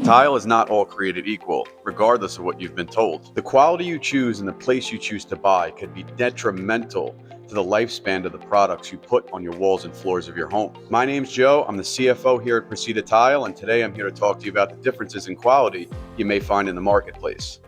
Tile is not all created equal, regardless of what you've been told. The quality you choose and the place you choose to buy could be detrimental to the lifespan of the products you put on your walls and floors of your home. My name's Joe, I'm the CFO here at Procida Tile, and today I'm here to talk to you about the differences in quality you may find in the marketplace.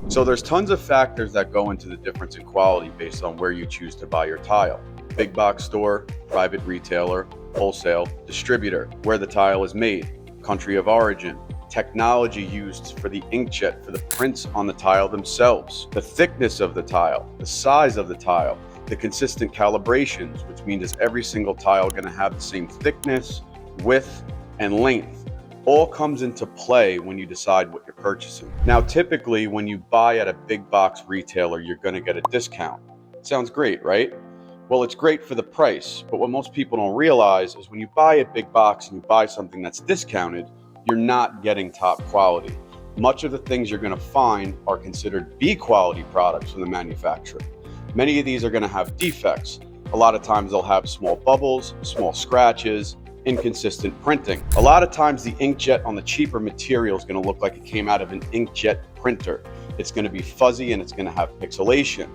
So there's tons of factors that go into the difference in quality based on where you choose to buy your tile. Big box store, private retailer, wholesale, distributor, where the tile is made, country of origin, technology used for the inkjet for the prints on the tile themselves, the thickness of the tile, the size of the tile, the consistent calibrations, which means is every single tile going to have the same thickness, width, and length. All comes into play when you decide what you're purchasing. Now, typically when you buy at a big box retailer, you're going to get a discount. Sounds great, right? Well, it's great for the price, but what most people don't realize is when you buy at big box and you buy something that's discounted, you're not getting top quality. Much of the things you're going to find are considered B quality products from the manufacturer. Many of these are going to have defects. A lot of times they'll have small bubbles, small scratches, inconsistent printing. A lot of times the inkjet on the cheaper material is going to look like it came out of an inkjet printer. It's going to be fuzzy and it's going to have pixelation.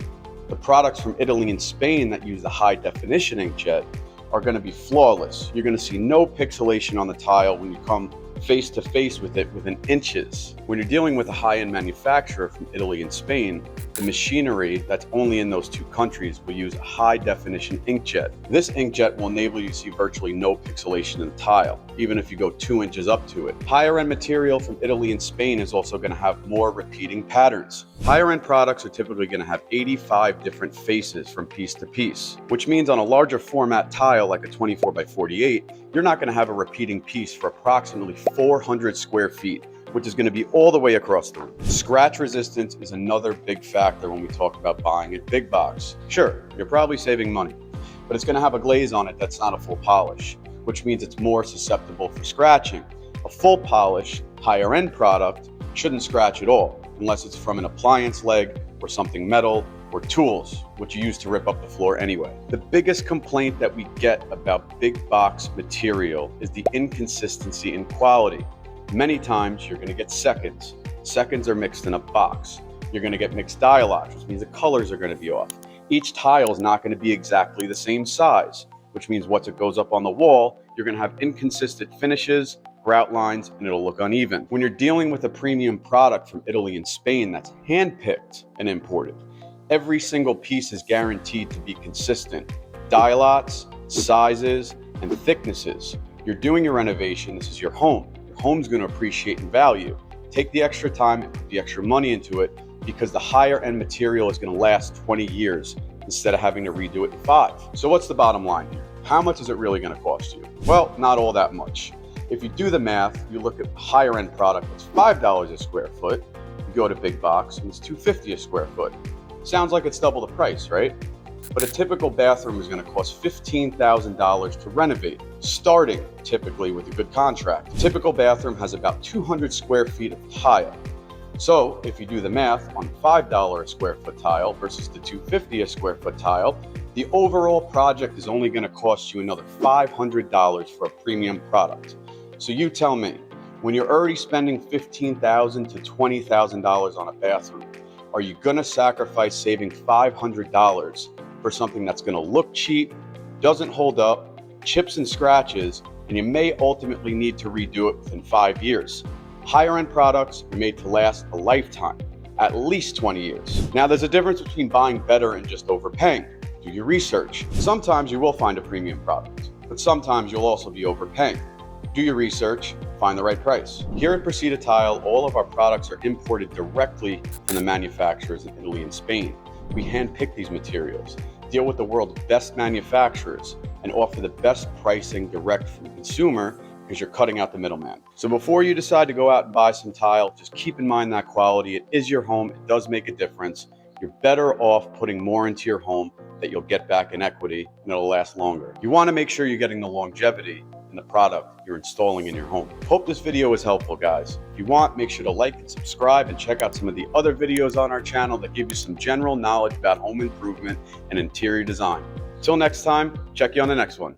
The products from Italy and Spain that use the high definition inkjet are going to be flawless. You're going to see no pixelation on the tile when you come face to face with it within inches. When you're dealing with a high-end manufacturer from Italy and Spain, the machinery that's only in those two countries will use a high definition inkjet. This inkjet will enable you to see virtually no pixelation in the tile, even if you go 2 inches up to it. Higher end material from Italy and Spain is also going to have more repeating patterns. Higher end products are typically going to have 85 different faces from piece to piece, which means on a larger format tile like a 24 by 48, you're not going to have a repeating piece for approximately 400 square feet, which is going to be all the way across the room. Scratch resistance is another big factor when we talk about buying at big box. Sure, you're probably saving money, but it's going to have a glaze on it that's not a full polish, which means it's more susceptible for scratching. A full polish, higher end product shouldn't scratch at all, unless it's from an appliance leg or something metal or tools, which you use to rip up the floor anyway. The biggest complaint that we get about big box material is the inconsistency in quality. Many times you're going to get seconds. Seconds are mixed in a box. You're going to get mixed dialogues, which means the colors are going to be off. Each tile is not going to be exactly the same size, which means once it goes up on the wall, you're going to have inconsistent finishes, grout lines, and it'll look uneven. When you're dealing with a premium product from Italy and Spain that's handpicked and imported, every single piece is guaranteed to be consistent. Die lots, sizes, and thicknesses. You're doing your renovation, this is your home. Home's going to appreciate in value. Take the extra time and put the extra money into it because the higher end material is going to last 20 years instead of having to redo it in 5. So what's the bottom line here? How much is it really going to cost you? Well, not all that much. If you do the math, you look at a higher end product that's $5 a square foot, you go to big box and it's $2.50 a square foot. Sounds like it's double the price, right? But a typical bathroom is going to cost $15,000 to renovate, starting typically with a good contract. A typical bathroom has about 200 square feet of tile. So if you do the math on $5 a square foot tile versus the $2.50 a square foot tile, the overall project is only going to cost you another $500 for a premium product. So you tell me, when you're already spending $15,000 to $20,000 on a bathroom, are you going to sacrifice saving $500 for something that's going to look cheap, doesn't hold up, chips and scratches, and you may ultimately need to redo it within 5 years? Higher end products are made to last a lifetime, at least 20 years. Now, there's a difference between buying better and just overpaying. Do your research. Sometimes you will find a premium product, but sometimes you'll also be overpaying. Do your research, find the right price. Here at Procida Tile, all of our products are imported directly from the manufacturers in Italy and Spain. We handpick these materials, deal with the world's best manufacturers, and offer the best pricing direct from the consumer because you're cutting out the middleman. So before you decide to go out and buy some tile, just keep in mind that quality. It is your home. It does make a difference. You're better off putting more into your home that you'll get back in equity and it'll last longer. You want to make sure you're getting the longevity in the product you're installing in your home. Hope this video was helpful, guys. If you want, make sure to like and subscribe and check out some of the other videos on our channel that give you some general knowledge about home improvement and interior design. Till next time, check you on the next one.